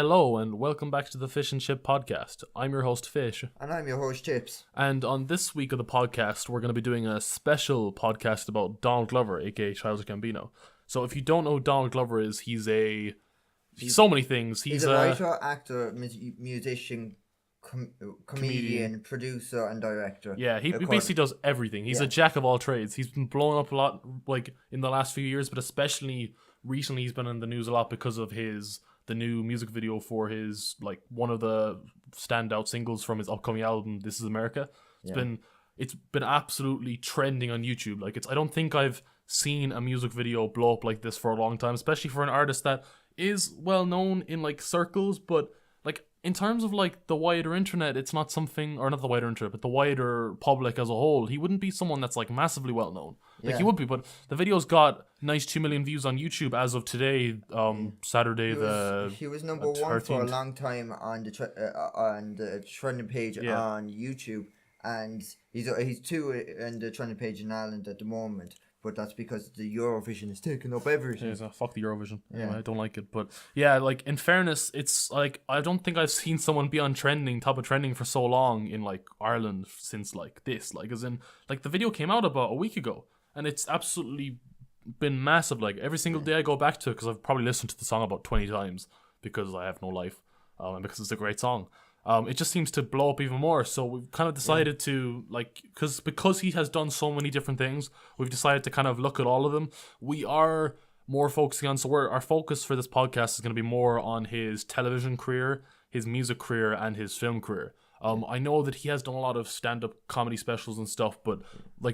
Hello and welcome back to the Fish and Chip podcast. I'm your host Fish. And I'm your host Chips. And on this week of the podcast, we're going to be doing a special podcast about Donald Glover, aka Childish Gambino. So if you don't know who Donald Glover is, he's so many things. He's a writer, actor, musician, comedian, producer, and director. Yeah, he basically does everything. He's a jack of all trades. He's been blowing up a lot, like in the last few years, but especially recently, he's been in the news a lot because of the new music video for his one of the standout singles from his upcoming album, This Is America. It's been absolutely trending on YouTube. I don't think I've seen a music video blow up like this for a long time, especially for an artist that is well known in circles, but in terms of the wider internet, it's not something, or not the wider internet, but the wider public as a whole. He wouldn't be someone that's massively well known. He would be, but the video's got nice 2 million views on YouTube as of today, Saturday he was number 1 13th. For a long time on the trending page on YouTube, and he's 2 in the trending page in Ireland at the moment. But that's because the Eurovision is taking up everything. Yeah, so fuck the Eurovision. Yeah, I don't like it. But yeah, in fairness, it's I don't think I've seen someone be on top of trending for so long in Ireland since this. As in the video came out about a week ago, and it's absolutely been massive. Every single day I go back to it because I've probably listened to the song about 20 times because I have no life, and because it's a great song. It just seems to blow up even more. So we've kind of decided to because he has done so many different things, we've decided to kind of look at all of them. We are more focusing on, our focus for this podcast is going to be more on his television career, his music career, and his film career. I know that he has done a lot of stand-up comedy specials and stuff, but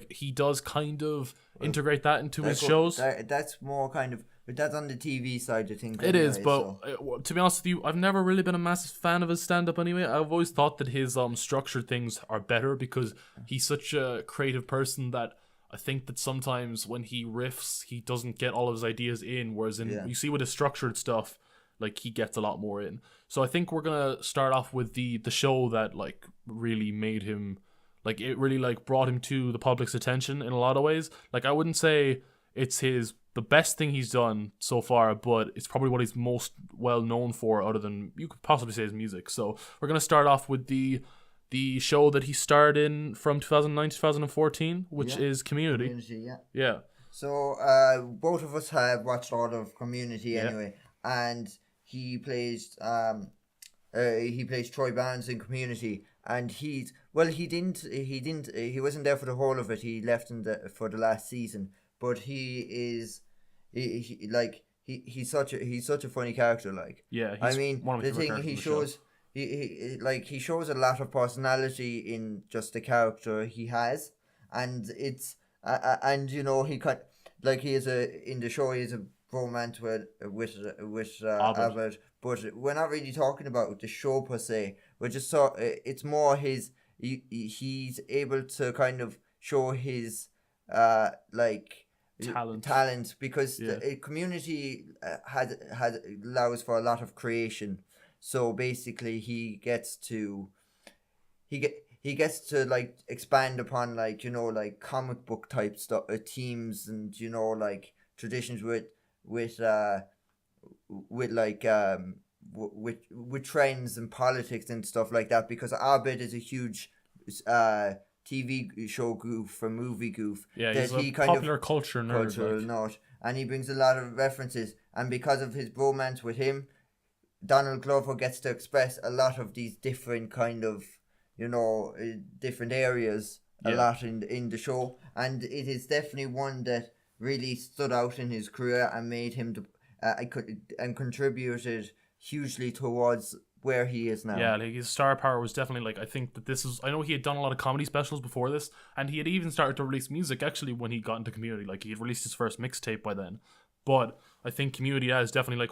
he does kind of integrate that into his shows. That's more kind of, but that's on the TV side of things. It is, but to be honest with you, I've never really been a massive fan of his stand-up anyway. I've always thought that his structured things are better because he's such a creative person that I think that sometimes when he riffs, he doesn't get all of his ideas in, whereas you see with his structured stuff, he gets a lot more in. So I think we're gonna start off with the show that really made him, it really brought him to the public's attention in a lot of ways. I wouldn't say it's the best thing he's done so far, but it's probably what he's most well known for, other than you could possibly say his music. So we're gonna start off with the show that he starred in from 2009 to 2014, which is Community. Yeah. So both of us have watched all of Community anyway, and he plays Troy Barnes in Community, and he wasn't there for the whole of it. He left for the last season, but he's such a funny character. The thing he shows, he shows a lot of personality in just the character he has, and it's he is in the show he is a romance with Albert, but we're not really talking about the show per se. We're just it's more he's able to kind of show his talent because the Community allows for a lot of creation. So basically he gets to expand upon comic book type stuff, themes, and traditions with trends and politics and stuff like that, because Abed is a huge TV show goof, a movie goof. Yeah, he's a popular culture nerd. And he brings a lot of references, and because of his bromance with him, Donald Glover gets to express a lot of these different kind of different areas a lot in the show, and it is definitely one that really stood out in his career and made him and contributed hugely towards where he is now. Yeah, his star power was definitely I think that I know he had done a lot of comedy specials before this, and he had even started to release music actually when he got into Community. He had released his first mixtape by then. But I think Community is definitely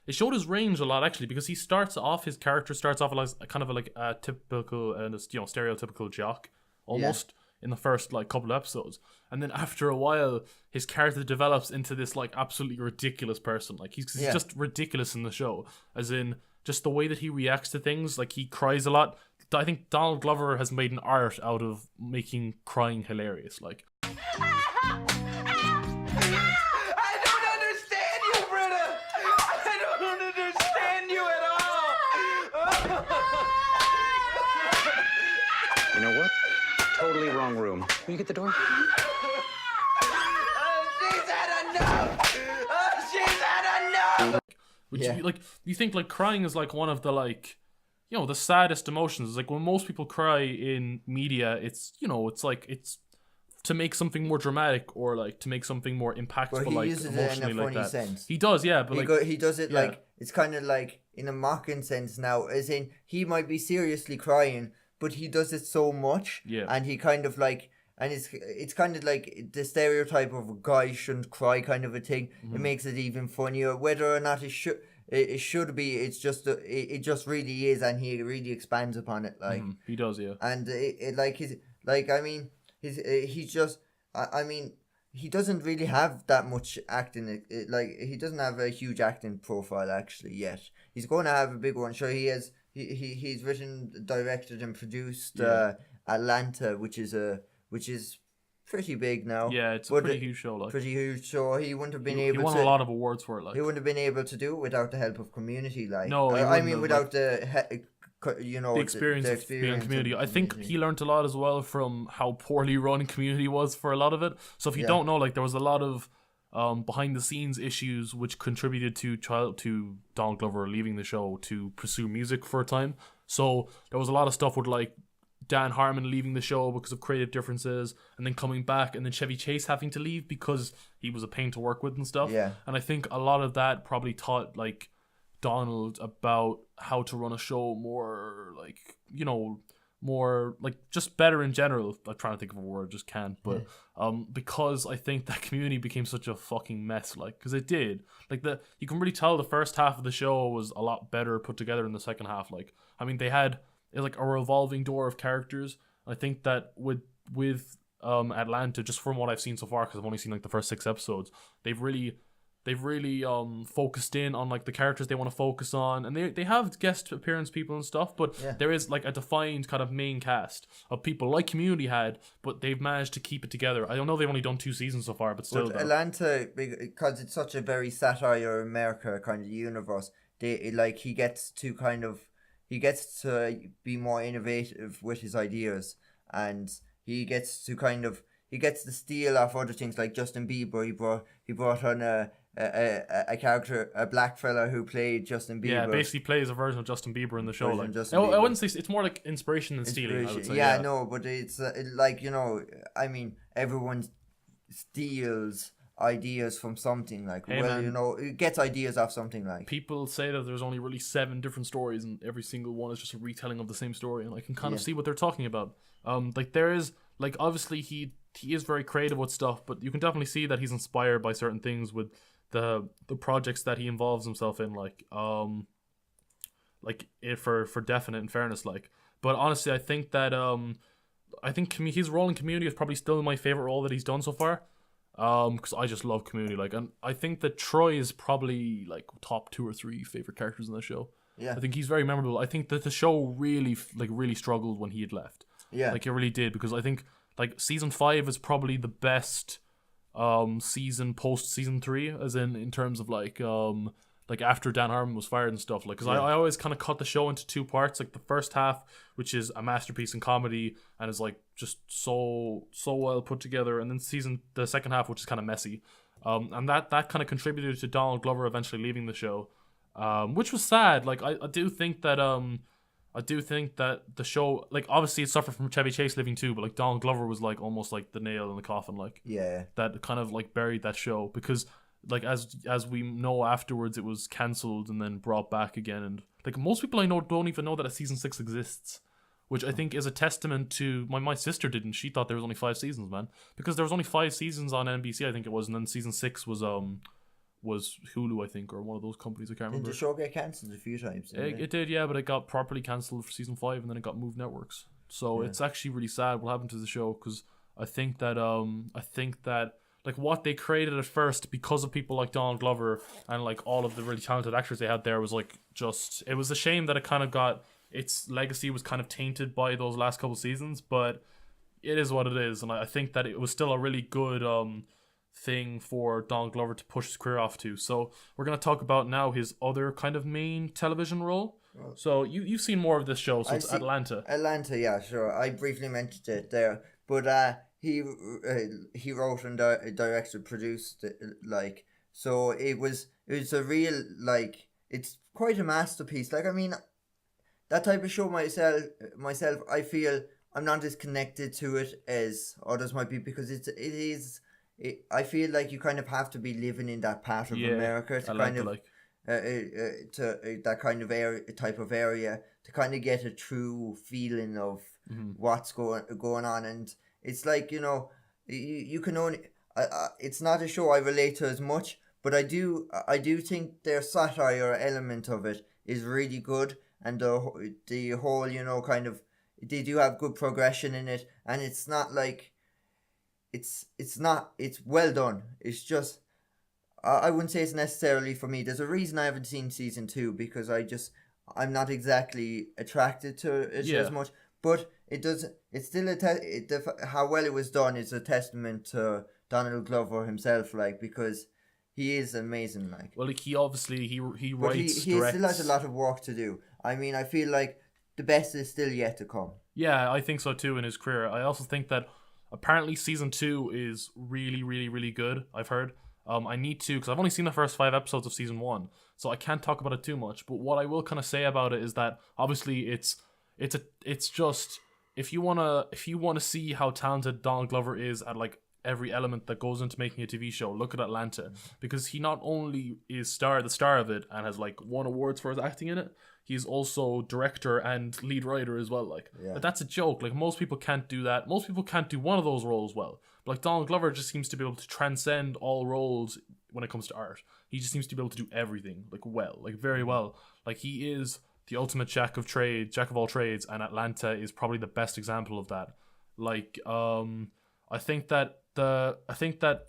it showed his range a lot actually, because his character starts off as kind of a typical stereotypical jock almost. In the first couple of episodes, and then after a while his character develops into this absolutely ridiculous person. He's just ridiculous in the show, as in just the way that he reacts to things. He cries a lot. I think Donald Glover has made an art out of making crying hilarious. I don't understand you, Britta. I don't understand you at all. know what? Totally wrong room. Will you get the door? She's had enough! She's had enough! You think like crying is like one of the like, you know, the saddest emotions. It's like when most people cry in media, it's, you know, it's like it's to make something more dramatic or like to make something more impactful, but he like uses emotionally, it in a like funny that. sense. He does, yeah, but he does it like it's kind of like in a mocking sense now, as in he might be seriously crying, but he does it so much, and he kind of like, and it's kind of like the stereotype of a guy shouldn't cry kind of a thing. It makes it even funnier, whether or not it should be. It's just it just really is, and he really expands upon it, like he does, yeah. And it like his like I mean he's just I mean he doesn't really have that much acting. Like he doesn't have a huge acting profile actually yet. He's going to have a big one. Sure, he has. He's written, directed, and produced Atlanta, which is pretty big now. Yeah, it's a pretty huge show. Like pretty huge show. He wouldn't have been able. He won a lot of awards for it. Like he wouldn't have been able to do it without the help of Community. Like no, I mean without the experience of being Community. I think he learned a lot as well from how poorly run Community was for a lot of it. So if you don't know, like there was a lot of behind the scenes issues which contributed to Donald Glover leaving the show to pursue music for a time. So there was a lot of stuff with like Dan Harmon leaving the show because of creative differences, and then coming back, and then Chevy Chase having to leave because he was a pain to work with and stuff. Yeah. And I think a lot of that probably taught like Donald about how to run a show more like, you know, more like just better in general. I'm trying to think of a word, just can't. But because I think that Community became such a fucking mess, like, because it did. Like you can really tell the first half of the show was a lot better put together than the second half. Like, I mean, they had like a revolving door of characters. I think that with Atlanta, just from what I've seen so far, because I've only seen like the first 6 episodes, they've really focused in on like the characters they want to focus on, and they have guest appearance people and stuff, but there is like a defined kind of main cast of people like Community had, but they've managed to keep it together. I don't know, they've only done 2 seasons so far, but still. But Atlanta, because it's such a very satire America kind of universe, he gets to be more innovative with his ideas, and he gets to steal off other things, like Justin Bieber. He brought on a character, a black fella who played Justin Bieber. Yeah, basically plays a version of Justin Bieber in the show. Like, I wouldn't say it's more like inspiration than stealing. I would say. Yeah, no, but it's like, you know, I mean, everyone steals ideas from something, like, hey, well, man, you know, it gets ideas off something. Like, people say that there's only really 7 different stories, and every single one is just a retelling of the same story, and I can kind of see what they're talking about. Like there is, like, obviously he is very creative with stuff, but you can definitely see that he's inspired by certain things with the projects that he involves himself in, like for definite, in fairness, like. But honestly, I think that his role in Community is probably still my favorite role that he's done so far. Because I just love Community, like, and I think that Troy is probably like top 2 or 3 favorite characters in the show. Yeah, I think he's very memorable. I think that the show really struggled when he had left. Yeah, like it really did, because I think like season 5 is probably the best season post season 3, as in terms of like after Dan Harmon was fired and stuff, like, because I always kind of cut the show into 2 parts, like the first half, which is a masterpiece in comedy and is like just so well put together, and then the second half, which is kind of messy, and that kind of contributed to Donald Glover eventually leaving the show, which was sad. Like I do think that the show, like, obviously it suffered from Chevy Chase leaving too, but like Donald Glover was like almost like the nail in the coffin, like, that kind of like buried that show, because like as we know afterwards, it was cancelled and then brought back again, and like most people I know don't even know that a season 6 exists, which I think is a testament to my sister didn't. She thought there was only 5 seasons, man, because there was only 5 seasons on NBC, I think it was, and then season 6 was Hulu, I think, or one of those companies, I can't remember. Did the show get cancelled a few times? It did, yeah, but it got properly cancelled for season 5, and then it got moved networks. So it's actually really sad what happened to the show, because I think that like what they created at first, because of people like Donald Glover and like all of the really talented actors they had there, was like it was a shame that it kind of got, its legacy was kind of tainted by those last couple seasons, but it is what it is, and I think that it was still a really good thing for Donald Glover to push his career off to. So we're going to talk about now his other kind of main television role. So you've seen more of this show, so it's Atlanta. Atlanta, yeah, sure. I briefly mentioned it there, but he wrote and directed, produced it, like, so it was a real, like, it's quite a masterpiece. Like, I mean, that type of show myself, I feel I'm not as connected to it as others might be, because I feel like you kind of have to be living in that part of America to kind of that kind of type of area to kind of get a true feeling of what's going on. And it's like, you know, you can only it's not a show I relate to as much, but I do think their satire element of it is really good, and the whole, you know, kind of, they do have good progression in it, and it's not like it's well done. It's just I wouldn't say it's necessarily for me. There's a reason I haven't seen season 2, because I'm not exactly attracted to it as much. But it's still how well it was done is a testament to Donald Glover himself, like, because he is amazing, like. Well, like, he obviously he writes, he still has a lot of work to do. I mean, I feel like the best is still yet to come. Yeah, I think so too in his career. I also think that apparently season 2 is really, really, really good, I've heard. I need to, because I've only seen the first 5 episodes of season 1, so I can't talk about it too much. But what I will kind of say about it is that obviously it's just, if you wanna see how talented Donald Glover is at like every element that goes into making a TV show, look at Atlanta, because he not only is the star of it and has like won awards for his acting in it, he's also director and lead writer as well. Like, but that's a joke. Like, most people can't do that. Most people can't do one of those roles well. But like, Donald Glover just seems to be able to transcend all roles when it comes to art. He just seems to be able to do everything like well, like very well. Like, he is the ultimate jack of all trades, and Atlanta is probably the best example of that. Like, I think that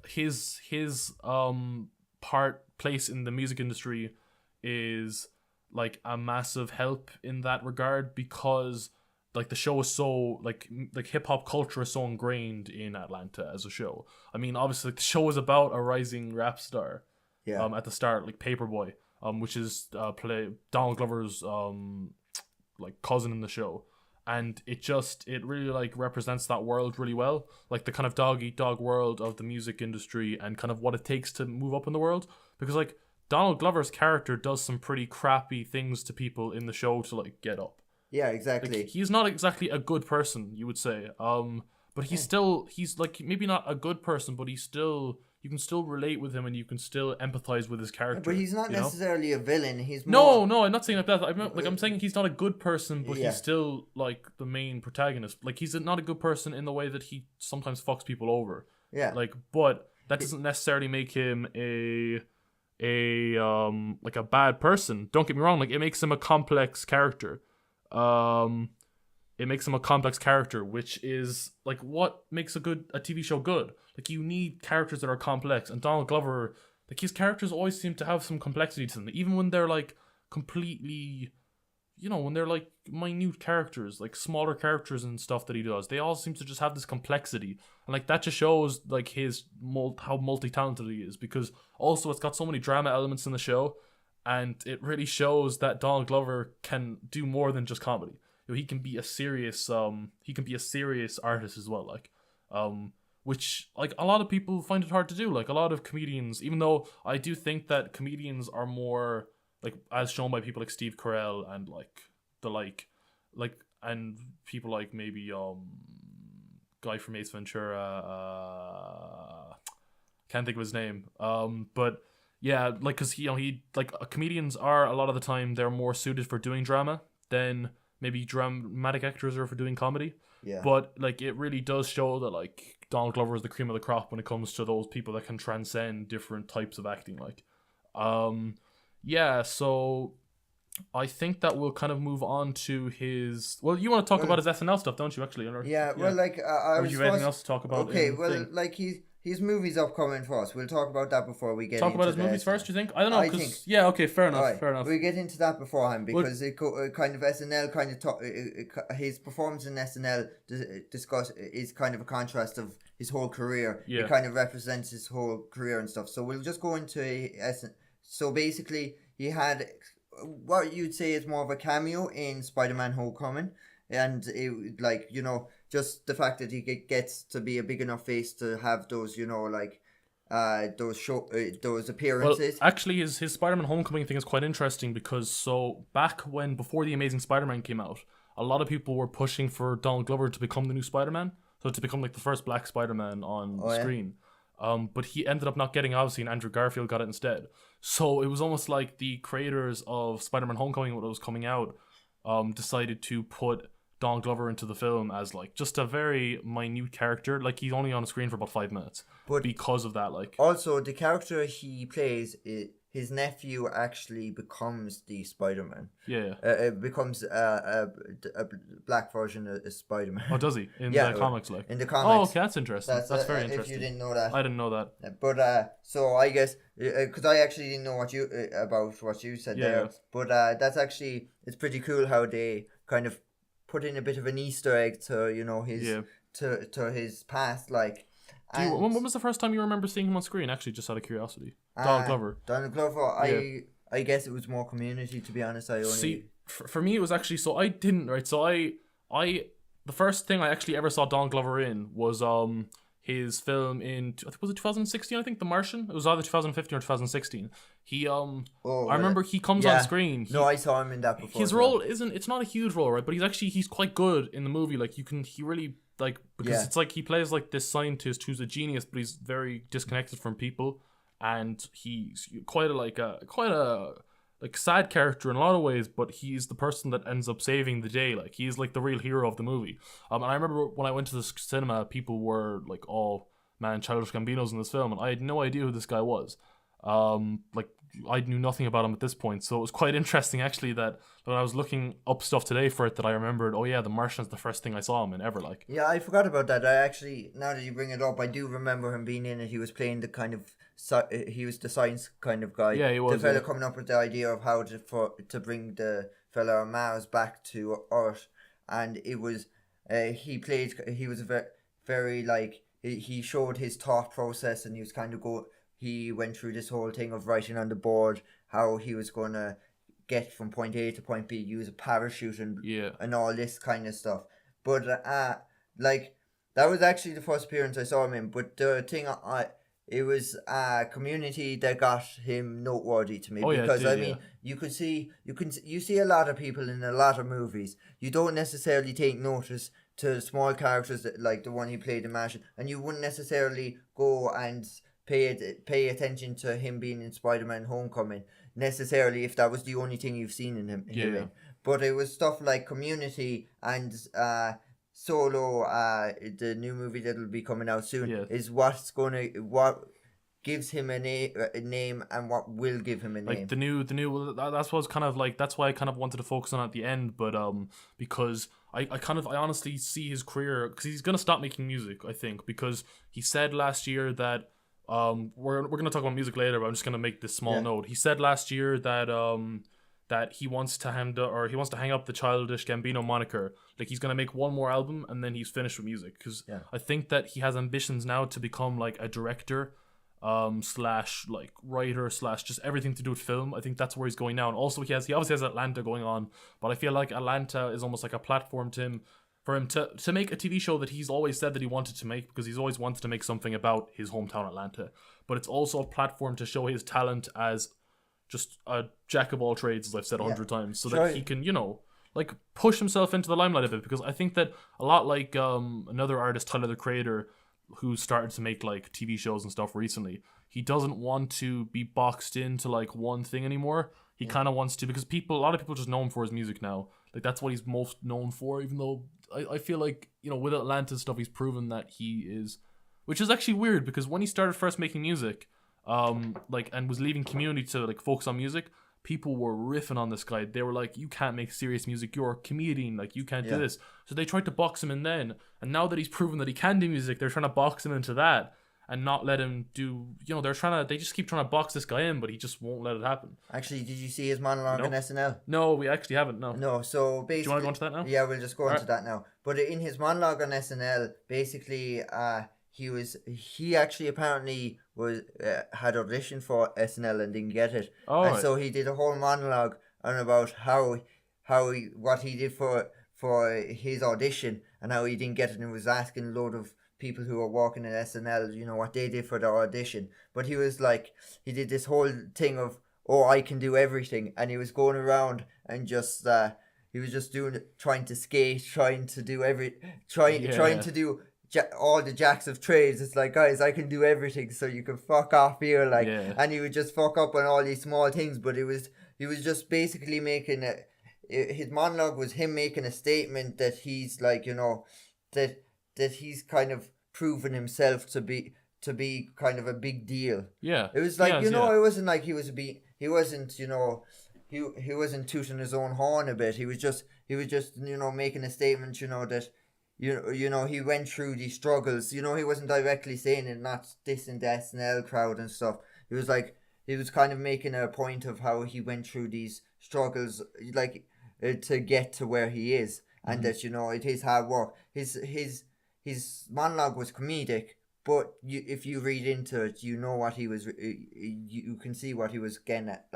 his place in the music industry is like a massive help in that regard, because like the show is so like hip hop culture is so ingrained in Atlanta as a show. I mean, obviously the show is about a rising rap star. Yeah. At the start, like Paperboy, which is Donald Glover's like cousin in the show, and it really like represents that world really well, like the kind of dog eat dog world of the music industry and kind of what it takes to move up in the world, because like Donald Glover's character does some pretty crappy things to people in the show to like get up. Yeah, exactly. Like, he's not exactly a good person, you would say. But he's like maybe not a good person, but you can still relate with him and you can still empathize with his character. But he's not necessarily a villain. He's more... No, I'm not saying like that. I'm saying he's not a good person, but he's still like the main protagonist. Like, he's not a good person in the way that he sometimes fucks people over. Yeah. Like, but that doesn't necessarily make him a bad person. Don't get me wrong. Like, it makes him a complex character. It makes him a complex character, which is like what makes a TV show good. Like, you need characters that are complex, and Donald Glover, like, his characters always seem to have some complexity to them, even when they're like completely, you know, when they're like minute characters, like smaller characters and stuff that he does. They all seem to just have this complexity, and like that just shows like how multi-talented he is, because also it's got so many drama elements in the show, and it really shows that Donald Glover can do more than just comedy. You know, he can be a serious artist as well, like which like a lot of people find it hard to do. Like, a lot of comedians, even though I do think that comedians are more like, as shown by people like Steve Carell and and people like maybe guy from Ace Ventura, can't think of his name, but yeah, like, because comedians are, a lot of the time, they're more suited for doing drama than maybe dramatic actors are for doing comedy. Yeah. But like, it really does show that like Donald Glover is the cream of the crop when it comes to those people that can transcend different types of acting. Like, yeah. So I think that we'll kind of move on to his. Well, you want to talk about his SNL stuff, don't you? Actually, yeah. Well, like, or do you have anything else to talk about? Okay. Well, like, his movies upcoming first. We'll talk about that before we get Talk into about his movies first, you think? I don't know. I think. Yeah, okay, fair enough. Right. Fair enough. We'll get into that beforehand because kind of SNL kind of his performance in SNL is kind of a contrast of his whole career. Yeah. It kind of represents his whole career and stuff. So we'll just go into So basically, he had what you'd say is more of a cameo in Spider-Man: Homecoming, and it, like, you know, just the fact that he gets to be a big enough face to have those, you know, like those appearances. Well, actually, his Spider-Man Homecoming thing is quite interesting because before the Amazing Spider-Man came out, a lot of people were pushing for Donald Glover to become the new Spider-Man, so to become like the first black Spider-Man on screen. But he ended up not getting, obviously, and Andrew Garfield got it instead. So it was almost like the creators of Spider-Man Homecoming, when it was coming out, decided to put Donald Glover into the film as like just a very minute character. Like, he's only on the screen for about 5 minutes. But because of that, like, also the character he plays, his nephew actually becomes the Spider-Man. Yeah. It becomes a black version of Spider-Man. Oh, does he? In the comics, like? In the comics. Oh, okay, that's interesting. That's very interesting. If you didn't know that. I didn't know that. But, so I guess, because I actually didn't know about what you said there. But that's actually, it's pretty cool how they kind of put in a bit of an Easter egg to, you know, his to his past, like. When was the first time you remember seeing him on screen? Actually, just out of curiosity. Donald Glover. Donald Glover. I guess it was more Community, to be honest. I only see. For me, it was actually, so I didn't, right. So I the first thing I actually ever saw Donald Glover in was his film in, I think, was it 2016? I think The Martian. It was either 2015 or 2016. He I remember he comes on screen. I saw him in that before. His role it's not a huge role, right? But he's quite good in the movie. Like, he really, like, because it's like he plays like this scientist who's a genius, but he's very disconnected from people, and he's quite a sad character in a lot of ways, but he's the person that ends up saving the day. Like, he's like the real hero of the movie. And I remember when I went to the cinema, people were like, "Oh man, Childish Gambino's in this film," and I had no idea who this guy was. Like, I knew nothing about him at this point, so it was quite interesting actually that when I was looking up stuff today for it, that I remembered, oh yeah, The Martian's the first thing I saw him in ever. Like, yeah, I forgot about that. I actually, now that you bring it up, I do remember him being in it. He was playing the kind of he was the science kind of guy. Yeah, he was. The fella coming up with the idea of how to bring the fella on Mars back to Earth, and it was he was very like he showed his thought process, and he was kind of he went through this whole thing of writing on the board how he was going to get from point A to point B, use a parachute and all this kind of stuff. But like, that was actually the first appearance I saw him in. But the thing it was Community that got him noteworthy to me, because you see a lot of people in a lot of movies. You don't necessarily take notice to small characters like the one he played in Martian, and you wouldn't necessarily go and pay attention to him being in Spider-Man Homecoming necessarily if that was the only thing you've seen in him. But it was stuff like Community and Solo, the new movie that'll be coming out soon, is what gives him a name and what will give him a name. Like the new that's what's kind of like, that's why I kind of wanted to focus on at the end, but because I honestly see his career, because he's gonna stop making music, I think, because he said last year that we're gonna talk about music later, but I'm just gonna make this small note. He said last year that that he wants to hang up the Childish Gambino moniker. Like, he's gonna make one more album and then he's finished with music, because I think that he has ambitions now to become like a director slash like writer slash just everything to do with film. I think that's where he's going now. And also he obviously has Atlanta going on, but I feel like Atlanta is almost like a platform for him to make a TV show that he's always said that he wanted to make, because he's always wanted to make something about his hometown Atlanta. But it's also a platform to show his talent as just a jack of all trades, as I've said 100 times, so that he can, you know, like, push himself into the limelight of it. Because I think that a lot like another artist, Tyler the Creator, who started to make like TV shows and stuff recently, he doesn't want to be boxed into like one thing anymore. He kind of wants to, because a lot of people just know him for his music now. Like, that's what he's most known for, even though I feel like, you know, with Atlanta stuff, he's proven that he is, which is actually weird, because when he started first making music, like, and was leaving Community to like focus on music, people were riffing on this guy. They were like, "You can't make serious music. You're a comedian. Like, you can't do this." So they tried to box him in then, and now that he's proven that he can do music, they're trying to box him into that. and not let him do. They just keep trying to box this guy in, but he just won't let it happen. Actually, did you see his monologue on SNL? No, we actually haven't. No. No. So basically, do you want to go into that now? Yeah, we'll just go into that now. But in his monologue on SNL, basically, he actually apparently had auditioned for SNL and didn't get it, and so he did a whole monologue on about what he did for his audition and how he didn't get it, and was asking a load of people who were working at SNL, what they did for their audition. But he was like, he did this whole thing of, I can do everything, and he was going around and just he was just trying to skate, trying to do trying to do all the jacks of trades. It's like, guys, I can do everything, so you can fuck off here, and he would just fuck up on all these small things. But he was just basically making his monologue was him making a statement that he's like, that he's kind of proven himself to be kind of a big deal. Yeah, it was like, it wasn't like he wasn't he wasn't tooting his own horn a bit. He was just making a statement, that he went through these struggles. He wasn't directly saying it, not dissing the SNL crowd and stuff. He was kind of making a point of how he went through these struggles, like to get to where he is, and that it is hard work. His monologue was comedic, but if you read into it, what he was. You can see what he was getting at,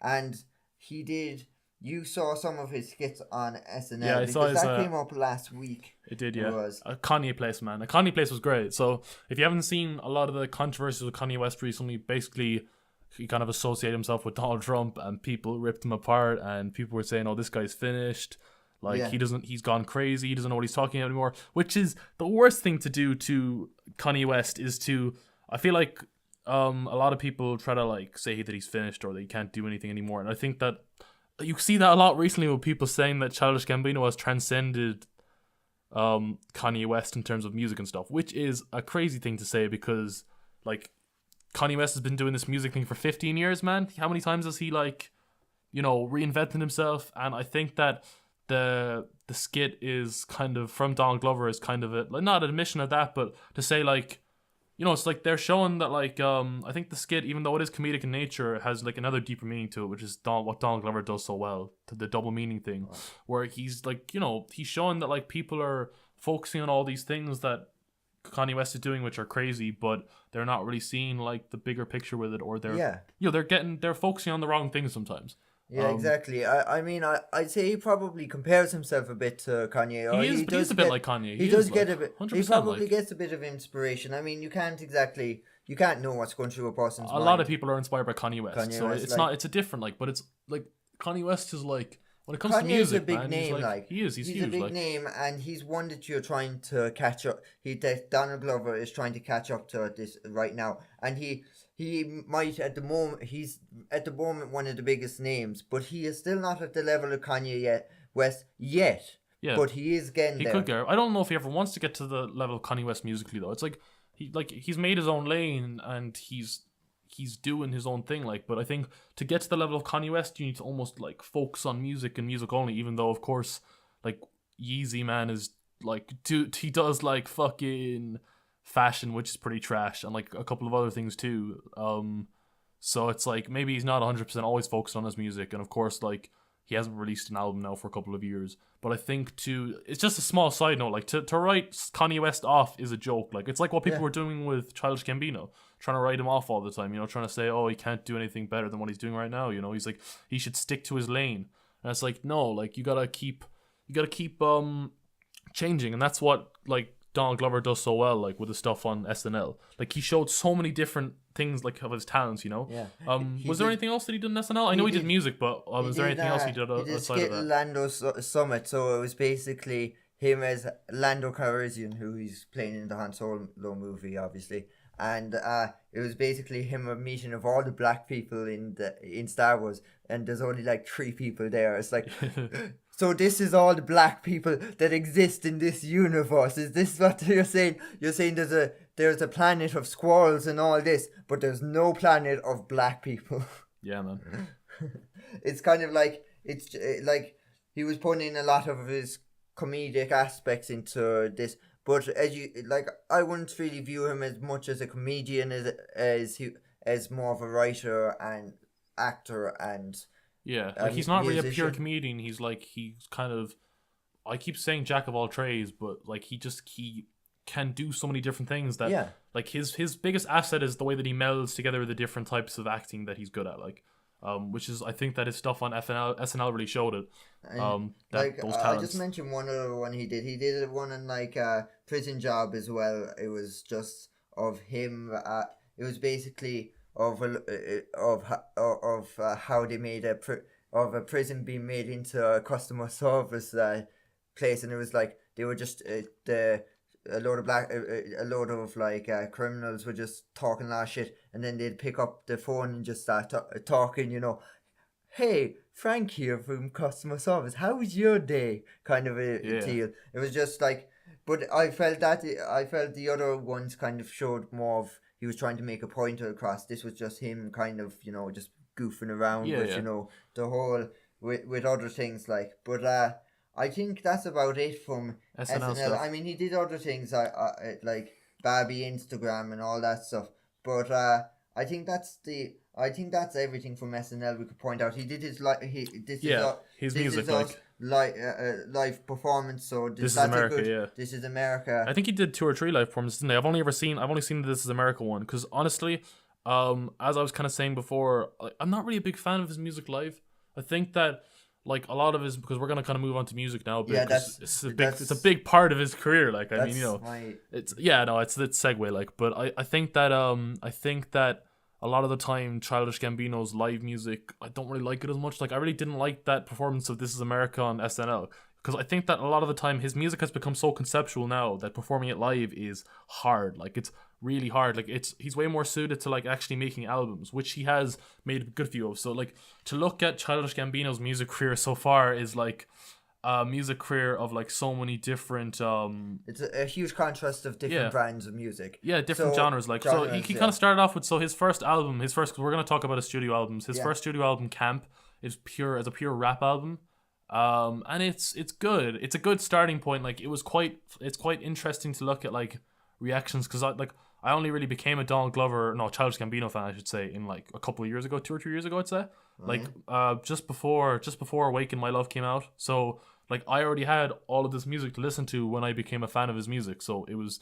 and he did. You saw some of his skits on SNL. Yeah, I saw his, that came up last week. It did, yeah. A Kanye Place, man. A Kanye Place was great. So if you haven't seen a lot of the controversies with Kanye West recently, basically he kind of associated himself with Donald Trump, and people ripped him apart, and people were saying, this guy's finished. He's gone crazy. He doesn't know what he's talking about anymore, which is the worst thing to do to Kanye West. I feel like a lot of people try to say that he's finished or that he can't do anything anymore. And I think that you see that a lot recently with people saying that Childish Gambino has transcended Kanye West in terms of music and stuff, which is a crazy thing to say because Kanye West has been doing this music thing for 15 years, man. How many times has he reinvented himself? And I think that the skit is kind of from Donald Glover is kind of not an admission of that, but to say it's like they're showing that I think the skit, even though it is comedic in nature, has another deeper meaning to it, which is what Donald Glover does so well, to the double meaning thing, where he's he's showing that people are focusing on all these things that Kanye West is doing, which are crazy, but they're not really seeing the bigger picture with it, or they're focusing on the wrong things sometimes. Yeah, exactly. I'd say he probably compares himself a bit to Kanye. He is a bit like Kanye. He does get a bit. 100% he probably gets a bit of inspiration. You can't know what's going through a person's mind. A lot of people are inspired by Kanye West, it's a different but it's Kanye West is when it comes to music, a big man, name. he's huge, a big name, and he's one that you're trying to catch up. Donald Glover is trying to catch up to this right now, and he might he's at the moment one of the biggest names, but he is still not at the level of Kanye West yet. Yeah, but he is getting there. He could get. I don't know if he ever wants to get to the level of Kanye West musically though. It's he's made his own lane and he's doing his own thing. But I think to get to the level of Kanye West, you need to almost focus on music and music only. Even though of course Yeezy man is he does fucking fashion, which is pretty trash, and a couple of other things too. So it's maybe he's not 100% always focused on his music, and of course he hasn't released an album now for a couple of years. But I think it's just a small side note, to write Kanye West off is a joke. It's like what people were doing with Childish Gambino, trying to write him off all the time, trying to say, he can't do anything better than what he's doing right now, he's he should stick to his lane. And it's no, you gotta keep changing, and that's what Donald Glover does so well, with the stuff on SNL. He showed so many different things, of his talents, Yeah. Was there anything else that he did in SNL? I know he did music, but was there anything else he did outside of that? Lando Summit, so it was basically him as Lando Calrissian, who he's playing in the Han Solo movie, obviously. And it was basically him a meeting of all the black people in Star Wars, and there's only 3 people there. It's so this is all the black people that exist in this universe. Is this what you're saying? You're saying there's a planet of squirrels and all this, but there's no planet of black people. Yeah, man. It's kind of it's he was putting in a lot of his comedic aspects into this, But as you like, I wouldn't really view him as much as a comedian as more of a writer and actor and Yeah, like he's not really a pure musician. comedian. He's kind of, I keep saying jack of all trades, but like he can do so many different things that Yeah. like his biggest asset is the way that he melds together the different types of acting that he's good at. Like, which is I think that his stuff on SNL really showed it. Those I talents. just mentioned one other one he did. He did one in like Prison Job as well. It was just of him. It was basically of how they made of a prison being made into a customer service place, and it was like they were just a load of criminals were just talking a lot of shit, and then they'd pick up the phone and just start talking, hey, Frank here from customer service, how was your day, kind of a deal. It was just like, but I felt the other ones kind of showed more of he was trying to make a point across. This was just him kind of just goofing around the whole with other things like, but I think that's about it from SNL. Stuff. I mean, he did other things like Barbie Instagram and all that stuff. But I think that's everything from SNL we could point out. He did his his music live performance. So This Is America. This Is America. I think he did 2 or 3 live performances, didn't he? I've only seen the This Is America one because honestly, as I was kind of saying before, I'm not really a big fan of his music live. I think that like a lot of his, because we're gonna kind of move on to music now, because it's a big part of his career. Like I mean, it's segue. Like, but I think that a lot of the time Childish Gambino's live music, I don't really like it as much. Like I really didn't like that performance of This Is America on SNL. Because I think that a lot of the time his music has become so conceptual now that performing it live is hard. Like it's really hard. Like he's way more suited to like actually making albums, which he has made a good few of. So like to look at Childish Gambino's music career so far is like a music career of like so many different it's a huge contrast of different brands of music. Yeah, different genres. Like so he kind of started off with his first album, cause we're gonna talk about his studio albums. His first studio album, Camp, is a pure rap album. And it's good. It's a good starting point. Like it's quite interesting to look at like reactions, because I only really became a Childish Gambino fan, I should say, in like a couple of years ago, 2 or 3 years ago, I'd say. Like just before Awaken My Love came out. So like I already had all of this music to listen to when I became a fan of his music. So it was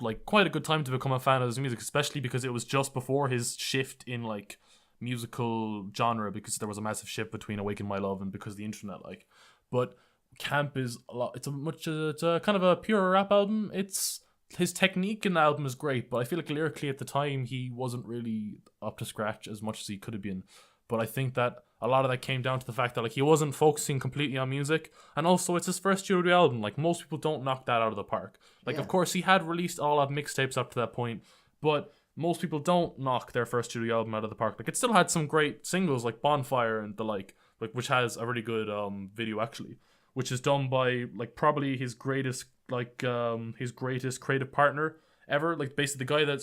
like quite a good time to become a fan of his music, especially because it was just before his shift in like musical genre, because there was a massive shift between Awaken My Love and because of the internet. Like, but Camp is it's a kind of a pure rap album. It's his technique in the album is great, but I feel like lyrically at the time he wasn't really up to scratch as much as he could have been. But I think that a lot of that came down to the fact that like he wasn't focusing completely on music, and also it's his first studio album. Like most people don't knock that out of the park. Like of course he had released all of mixtapes up to that point, but most people don't knock their first studio album out of the park. Like it still had some great singles like Bonfire and the like which has a really good video actually, which is done by like probably his greatest creative partner ever. Like basically the guy that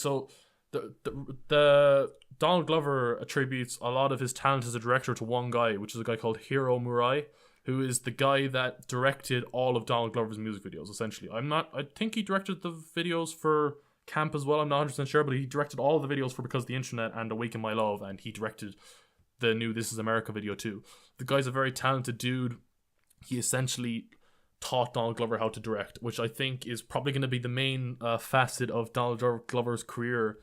the Donald Glover attributes a lot of his talent as a director to one guy, which is a guy called Hiro Murai, who is the guy that directed all of Donald Glover's music videos essentially. I think he directed the videos for Camp as well, I'm not 100% sure, but he directed all the videos for Because of the Internet and Awaken My Love, and he directed the new This Is America video too. The guy's a very talented dude. He essentially taught Donald Glover how to direct, which I think is probably going to be the main facet of Donald Glover's career,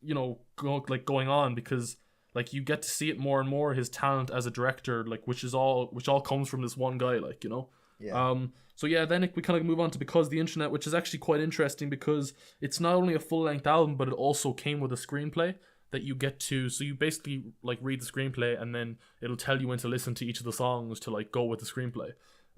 going on, because like you get to see it more and more, his talent as a director, like which all comes from this one guy, like. So yeah, then we kind of move on to Because of the Internet, which is actually quite interesting because it's not only a full-length album, but it also came with a screenplay that you get to. So you basically like read the screenplay, and then it'll tell you when to listen to each of the songs to like go with the screenplay.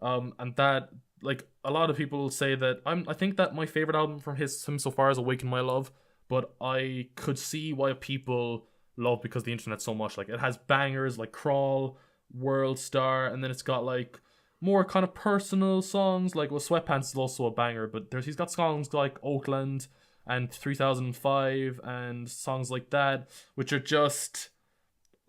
And that, like, a lot of people say that I think that my favorite album from him so far is Awaken My Love, but I could see why people love Because of the Internet so much. Like it has bangers like Crawl, World Star, and then it's got like more kind of personal songs, like Sweatpants is also a banger, but he's got songs like Oakland and 3005 and songs like that, which are just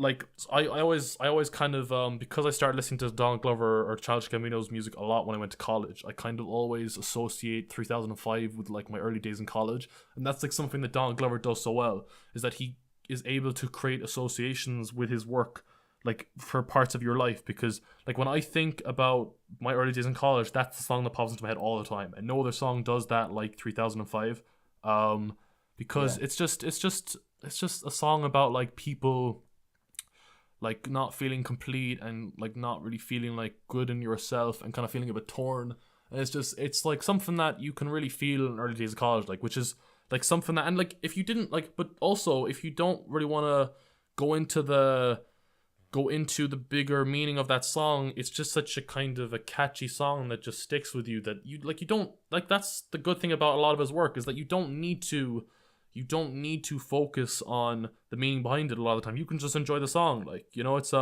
like I always kind of because I started listening to Donald Glover or Childish Gambino's music a lot when I went to college. I kind of always associate 3005 with like my early days in college, and that's like something that Donald Glover does so well, is that he is able to create associations with his work like for parts of your life. Because like when I think about my early days in college, that's the song that pops into my head all the time, and no other song does that like 3005. Because it's just a song about like people like not feeling complete and like not really feeling like good in yourself and kind of feeling a bit torn. And it's like something that you can really feel in early days of college, like, which is like something that, and like if you didn't like, but also if you don't really want to go into the bigger meaning of that song, it's just such a kind of a catchy song that just sticks with you, that you don't like. That's the good thing about a lot of his work, is that you don't need to focus on the meaning behind it a lot of the time. You can just enjoy the song, like, you know. It's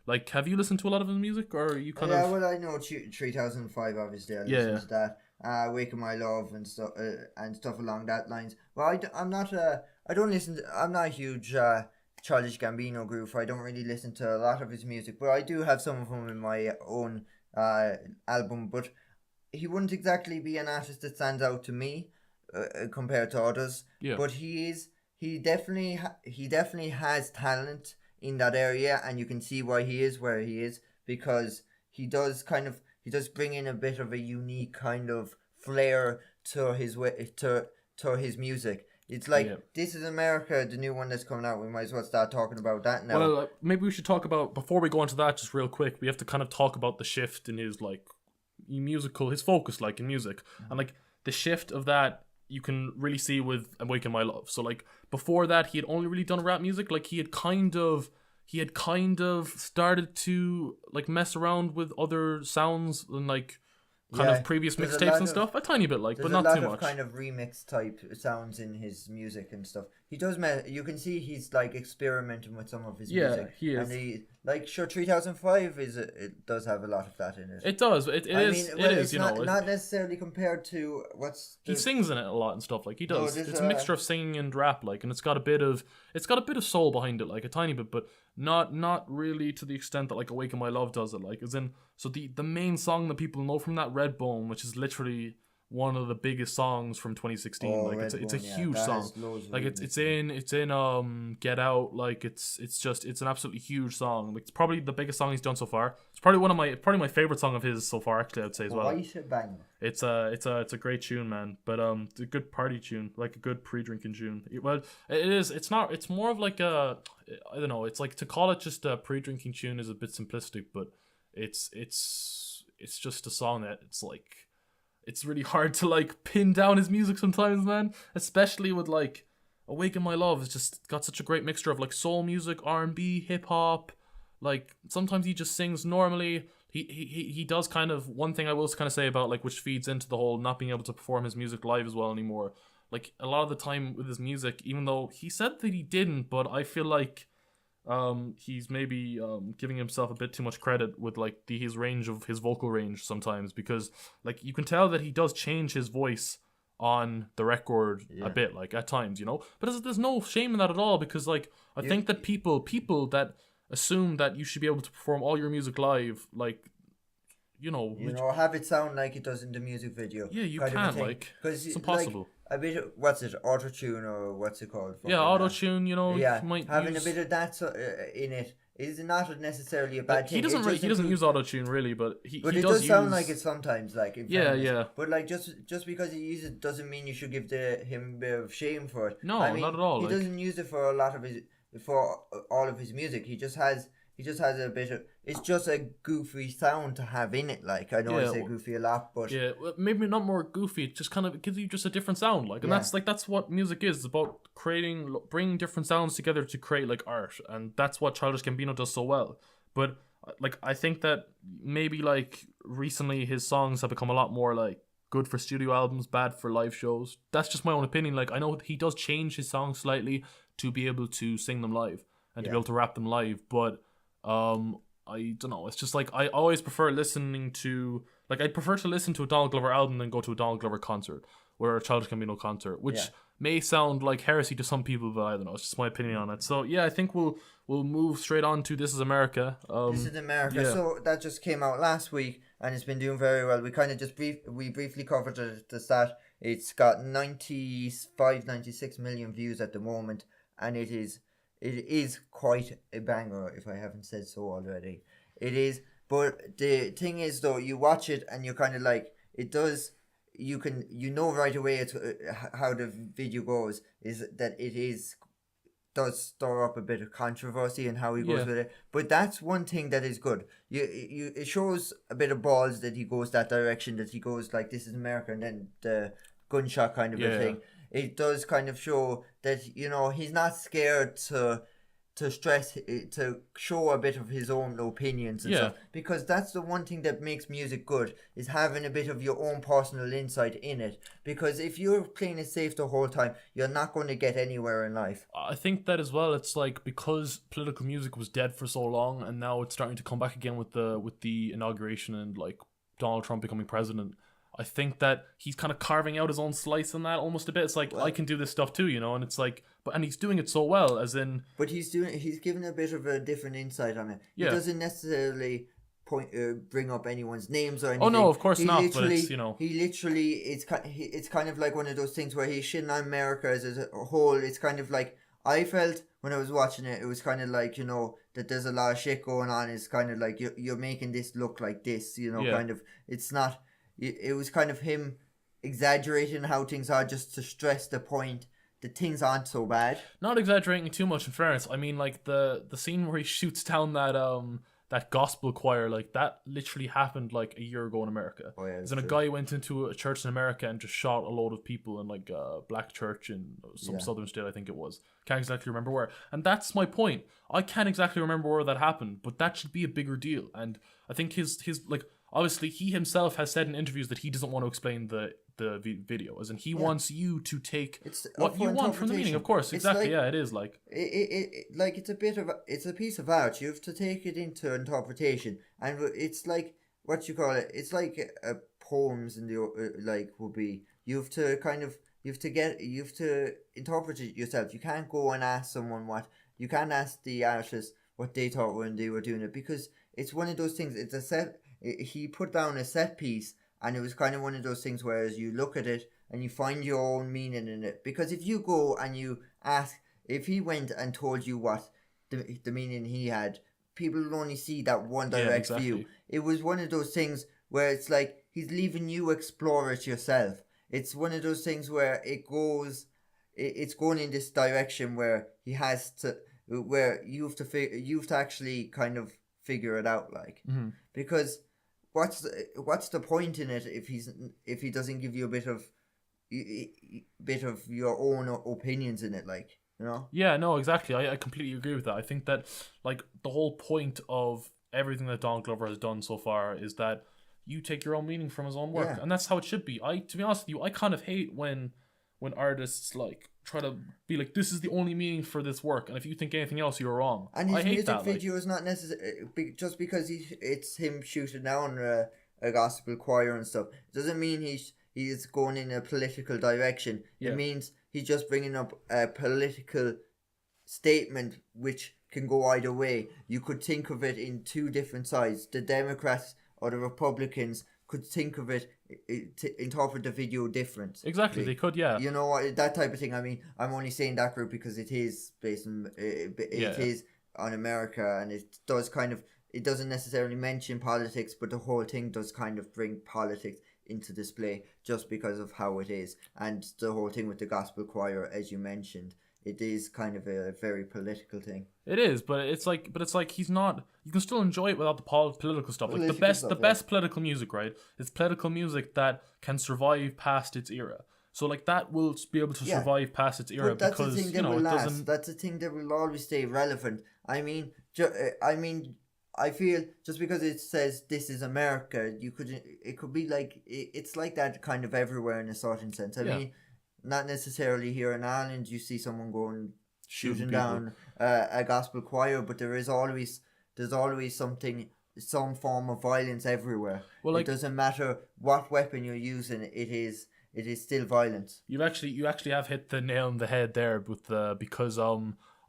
like, have you listened to a lot of his music, or are you kind of? Yeah, well, I know 3005, obviously. I listened to that. Waking My Love and stuff along that lines. Well, I'm not I don't listen to, I'm not a huge Childish Gambino groove. I don't really listen to a lot of his music, but I do have some of them in my own album. But he wouldn't exactly be an artist that stands out to me compared to others. Yeah. But he definitely has talent in that area, and you can see why he is where he is, because he does bring in a bit of a unique kind of flair to his his music. It's like, This Is America, the new one that's coming out. We might as well start talking about that now. Well, maybe we should talk about, before we go into that, just real quick, we have to kind of talk about the shift in his like his focus, like in music, and like the shift of that you can really see with Awaken My Love. So like before that, he had only really done rap music. Like he had kind of started to like mess around with other sounds and like kind of previous mixtapes and stuff, a tiny bit, like, but not too much. There's a lot of kind of remix type sounds in his music and stuff. He does, you can see he's like experimenting with some of his music. Yeah, he is. And 3005 it does have a lot of that in it. It does. It is, not necessarily compared to he sings in it a lot and stuff, like he does. It's a mixture of singing and rap, like, and it's got a bit of soul behind it, like a tiny bit, but not really to the extent that like Awaken My Love does it, like, as in, so the main song that people know from that, Redbone, which is literally one of the biggest songs from 2016. It's a huge song. Like it's in Get Out. Like it's an absolutely huge song. Like it's probably the biggest song he's done so far. It's probably my favorite song of his so far, actually, I'd say as well. It's a great tune, man. But it's a good party tune, like a good pre-drinking tune. Well, it is. It's not. It's more of like a, I don't know. It's like, to call it just a pre-drinking tune is a bit simplistic, but it's just a song that it's like, it's really hard to like pin down his music sometimes, man. Especially with like Awaken My Love. It's just got such a great mixture of like soul music, R&B, hip hop. Like sometimes he just sings normally. He does kind of, one thing I will kind of say about like, which feeds into the whole not being able to perform his music live as well anymore. Like a lot of the time with his music, even though he said that he didn't, but I feel like he's maybe giving himself a bit too much credit with like his vocal range sometimes, because like you can tell that he does change his voice on the record a bit, like at times, you know, but there's no shame in that at all, because like I think that people that assume that you should be able to perform all your music live, like, have it sound like it does in the music video. Yeah, you can't, like, it's impossible. Like, a bit of, what's it, auto-tune, or what's it called? Auto-tune, having a bit of that in it is not necessarily a bad thing. He doesn't use auto-tune really, but he does sound like it sometimes, like, yeah. But like just because he uses it doesn't mean you should give him a bit of shame for it. No, not at all. He doesn't use it for all of his music. He just has a bit of, it's just a goofy sound to have in it. Like, I know I say goofy a lot, but maybe not more goofy. It just kind of gives you just a different sound, like, and that's what music is. It's about bringing different sounds together to create like art, and that's what Childish Gambino does so well. But like, I think that maybe like recently his songs have become a lot more like good for studio albums, bad for live shows. That's just my own opinion. Like, I know he does change his songs slightly to be able to sing them live and to be able to rap them live, but I don't know. It's just like, I always prefer listening to, like, I'd prefer to listen to a Donald Glover album than go to a Donald Glover concert or a Childish Gambino concert, which may sound like heresy to some people, but I don't know. It's just my opinion on it. So yeah, I think we'll move straight on to This Is America. This Is America. Yeah. So that just came out last week, and it's been doing very well. We kind of just briefly covered it at the start. It's got 96 million views at the moment, and it is quite a banger, if I haven't said so already. It is, but the thing is though, you watch it and you're kind of like, it does, you know right away it's how the video goes, is that does stir up a bit of controversy and how he goes with it. But that's one thing that is good. It shows a bit of balls that he goes that direction, that he goes like, This Is America, and then the gunshot kind of a thing. It does kind of show that, you know, he's not scared to show a bit of his own opinions and stuff, because that's the one thing that makes music good, is having a bit of your own personal insight in it. Because if you're playing it safe the whole time, you're not going to get anywhere in life. I think that as well. It's like, because political music was dead for so long, and now it's starting to come back again with the inauguration and like Donald Trump becoming president. I think that he's kind of carving out his own slice in that almost a bit. It's like, I can do this stuff too, you know, and it's like, and he's doing it so well, as in. But he's giving a bit of a different insight on it. Yeah. He doesn't necessarily bring up anyone's names or anything. Oh no, of course not. But it's, you know, he literally, it's kind of like one of those things where he's shitting on America as a whole. It's kind of like, I felt when I was watching it, it was kind of like, you know, that there's a lot of shit going on. It's kind of like you're making this look like this, you know, kind of. It's not. It was kind of him exaggerating how things are, just to stress the point that things aren't so bad. Not exaggerating too much, in fairness. I mean, like the scene where he shoots down that gospel choir, like that literally happened like a year ago in America. Oh yeah, and a guy went into a church in America and just shot a load of people in like a black church in some southern state, I think it was. Can't exactly remember where. And that's my point. I can't exactly remember where that happened, but that should be a bigger deal. And I think his like, obviously he himself has said in interviews that he doesn't want to explain the video, as in he wants you to take what you want from the meaning. Of course, exactly. Like, it is like like it's a piece of art. You have to take it into interpretation, and it's like, what you call it. It's like poems in the like would be. You have to interpret it yourself. You can't go and ask someone you can't ask the artist what they thought when they were doing it, because it's one of those things. It's a set. He put down a set piece, and it was kind of one of those things where you look at it and you find your own meaning in it. Because if you go and you ask, if he went and told you what the meaning he had, people will only see that one direct view. It was one of those things where it's like he's leaving you explore it yourself. It's one of those things where it's going in this direction where he has to, where you have to actually kind of figure it out, like, because what's the point in it if he doesn't give you a bit of your own opinions in it, like, you know? Yeah, no, exactly. I completely agree with that. I think that, like, the whole point of everything that Donald Glover has done so far is that you take your own meaning from his own work, and that's how it should be. To be honest with you, I kind of hate when artists like try to be like, this is the only meaning for this work, and if you think anything else, you're wrong. And his music video is not necessary just because it's him shooting down a gospel choir and stuff. It doesn't mean he's going in a political direction. It means he's just bringing up a political statement which can go either way. You could think of it in two different sides. The Democrats or the Republicans could think of it to interpret the video different. Exactly, they could, yeah. You know, that type of thing. I mean, I'm only saying that group because it is based on is on America, and it does kind of, it doesn't necessarily mention politics, but the whole thing does kind of bring politics into display just because of how it is. And the whole thing with the gospel choir, as you mentioned, it is kind of a very political thing. It is, but it's like he's not. You can still enjoy it without the political stuff. Like the best political music, right? It's political music that can survive past its era. So like that will be able to survive past its era, that's because the thing that will last. That's the thing that will always stay relevant. I mean, I feel just because it says "This is America," it could be like it's like that kind of everywhere in a certain sense. I mean, not necessarily here in Ireland. You see someone going shooting down a gospel choir, but there's always some form of violence everywhere. Well, like, it doesn't matter what weapon you're using. it is still violence. You actually have hit the nail on the head there with because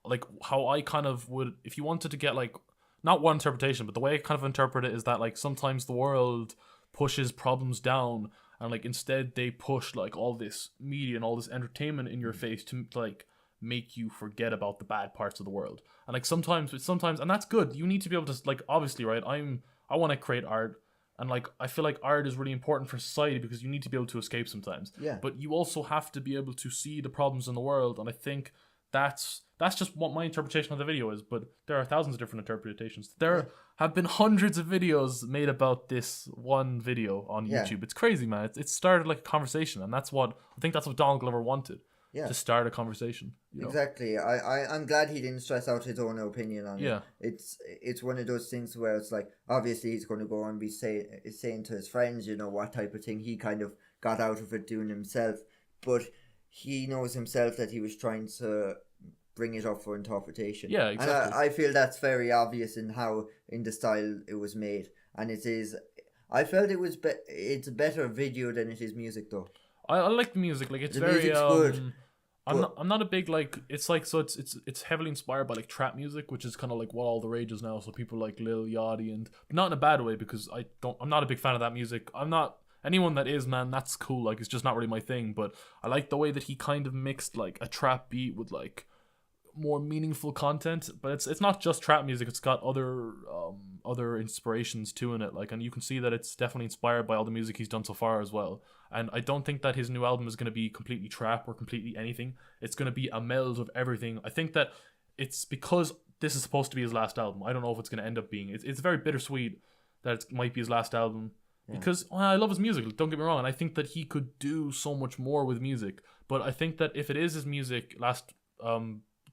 like how I kind of would, if you wanted to get like not one interpretation, but the way I kind of interpret it is that like sometimes the world pushes problems down, and like instead they push like all this media and all this entertainment in your face to like make you forget about the bad parts of the world. And like sometimes, and that's good. You need to be able to, like, obviously, right? I want to create art, and like I feel like art is really important for society because you need to be able to escape sometimes. Yeah. But you also have to be able to see the problems in the world, and I think that's just what my interpretation of the video is. But there are thousands of different interpretations. There have been hundreds of videos made about this one video on YouTube. It's crazy, man. It started like a conversation, and I think that's what Donald Glover wanted. Yeah. To start a conversation. Exactly. I'm glad he didn't stress out his own opinion on it. It's one of those things where it's like, obviously he's going to go and be saying to his friends, you know, what type of thing he kind of got out of it doing himself. But he knows himself that he was trying to bring it up for interpretation. Yeah, exactly. And I feel that's very obvious in the style it was made. And it is, I felt it's a better video than it is music though. I like the music. Like it's very good. I'm not a big like, it's like, so it's heavily inspired by like trap music, which is kind of like what all the rage is now. So people like Lil Yachty, and but not in a bad way, because I'm not a big fan of that music. I'm not, anyone that is, man, that's cool. Like it's just not really my thing. But I like the way that he kind of mixed like a trap beat with like more meaningful content. But it's not just trap music. It's got other inspirations too in it. Like, and you can see that it's definitely inspired by all the music he's done so far as well. And I don't think that his new album is going to be completely trap or completely anything. It's going to be a meld of everything. I think that it's because this is supposed to be his last album. I don't know if it's going to end up being. It's very bittersweet that it might be his last album. Yeah. Because I love his music, don't get me wrong. And I think that he could do so much more with music. But I think that if it is his last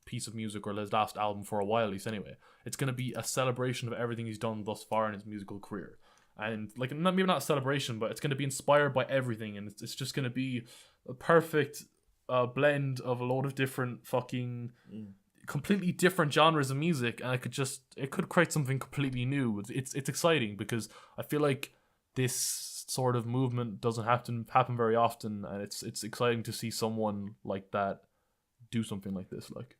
piece of music, or his last album for a while at least anyway, it's going to be a celebration of everything he's done thus far in his musical career. And like, maybe not a celebration, but it's going to be inspired by everything, and it's just going to be a perfect blend of a load of different fucking completely different genres of music, and it could create something completely new. It's exciting because I feel like this sort of movement doesn't happen very often, and it's exciting to see someone like that do something like this. Like,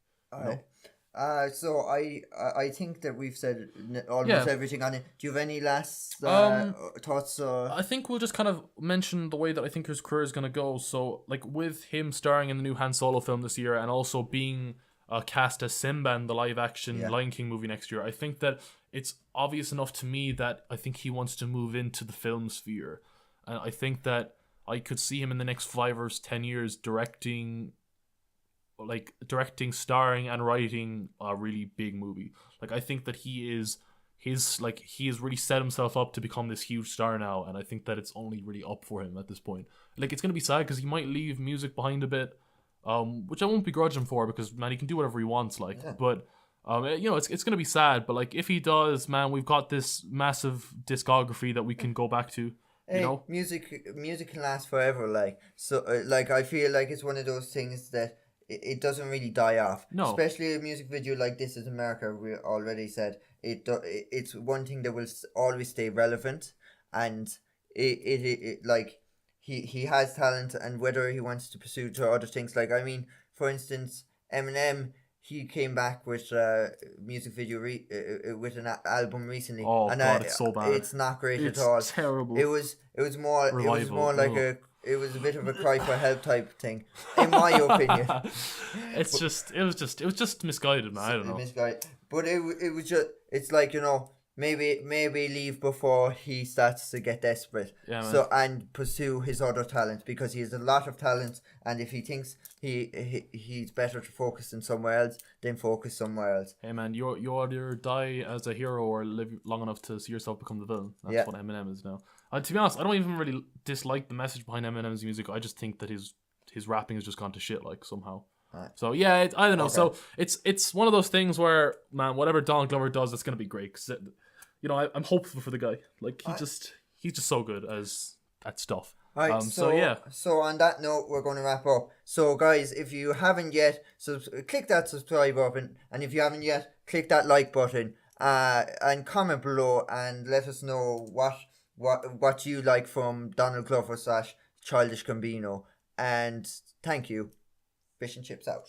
so I think that we've said almost everything on it. Do you have any last thoughts? I think we'll just kind of mention the way that I think his career is going to go. So, like, with him starring in the new Han Solo film this year, and also being cast as Simba in the live-action Lion King movie next year, I think that it's obvious enough to me that I think he wants to move into the film sphere. And I think that I could see him in the next 5 or 10 years directing, starring, and writing a really big movie. Like, I think that he has really set himself up to become this huge star now, and I think that it's only really up for him at this point. Like, it's gonna be sad because he might leave music behind a bit, which I won't begrudge him for, because, man, he can do whatever he wants. But it's gonna be sad. But like, if he does, man, we've got this massive discography that we can go back to. Music can last forever. Like, so, I feel like it's one of those things that it doesn't really die off. No. Especially a music video like This Is America, we already said. It's one thing that will always stay relevant. And he has talent, and whether he wants to pursue to other things. Like, I mean, for instance, Eminem, he came back with a music video with an album recently. Oh, and God, it's so bad. It's not great at all. It's terrible. It was more like it was a bit of a cry for help type thing, in my opinion. It was just misguided, man. I don't know. Misguided, but it was just, it's like, you know, maybe leave before he starts to get desperate. Yeah, man. So, and pursue his other talents, because he has a lot of talents, and if he thinks he's better to focus in somewhere else, then focus somewhere else. Hey, man, you either die as a hero or live long enough to see yourself become the villain. That's what Eminem is now. To be honest, I don't even really dislike the message behind Eminem's music. I just think that his rapping has just gone to shit, like, somehow. Right. So yeah, I don't know. Okay. So it's one of those things where, man, whatever Donald Glover does, it's gonna be great. 'Cause I'm hopeful for the guy. Like, he's just so good at stuff. All right, So on that note, we're going to wrap up. So guys, if you haven't yet, click that subscribe button, and if you haven't yet, click that like button, and comment below and let us know what you like from Donald Glover / Childish Gambino. And thank you. Fish and chips out.